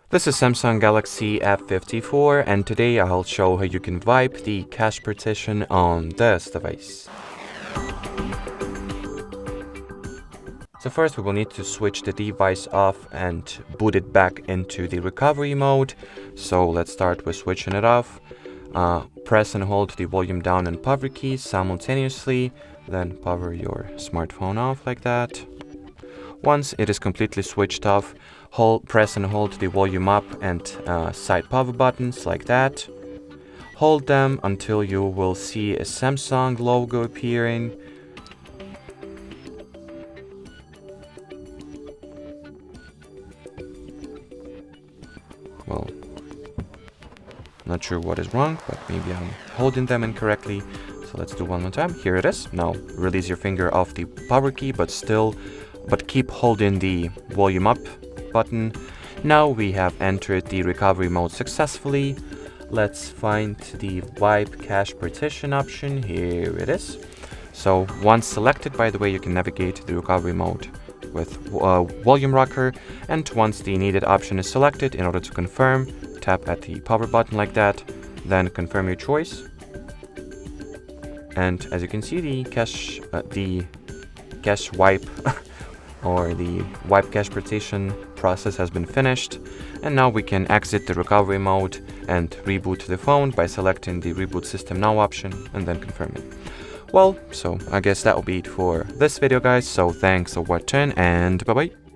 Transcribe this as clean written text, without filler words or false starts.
This is Samsung Galaxy F54, and today I'll show how you can wipe the cache partition on this device. So first we will need to switch the device off and boot it back into the recovery mode. So let's start with switching it off. Press and hold the volume down and power keys simultaneously, then power your smartphone off like that. Once it is completely switched off, press and hold the volume up and side power buttons like that. Hold them until you will see a Samsung logo appearing. Well, not sure what is wrong, but maybe I'm holding them incorrectly. So let's do one more time. Here it is. Now release your finger off the power key, but keep holding the volume up button. Now we have entered the recovery mode successfully. Let's find the wipe cache partition option. Here it is. So once selected, by the way, you can navigate to the recovery mode with volume rocker, and once the needed option is selected, in order to confirm, tap at the power button like that, then confirm your choice. And as you can see, the cache wipe or the wipe cache partition process has been finished, and now we can exit the recovery mode and reboot the phone by selecting the reboot system now option and then confirming. Well, so I guess that will be it for this video, guys. So thanks for watching, and bye bye.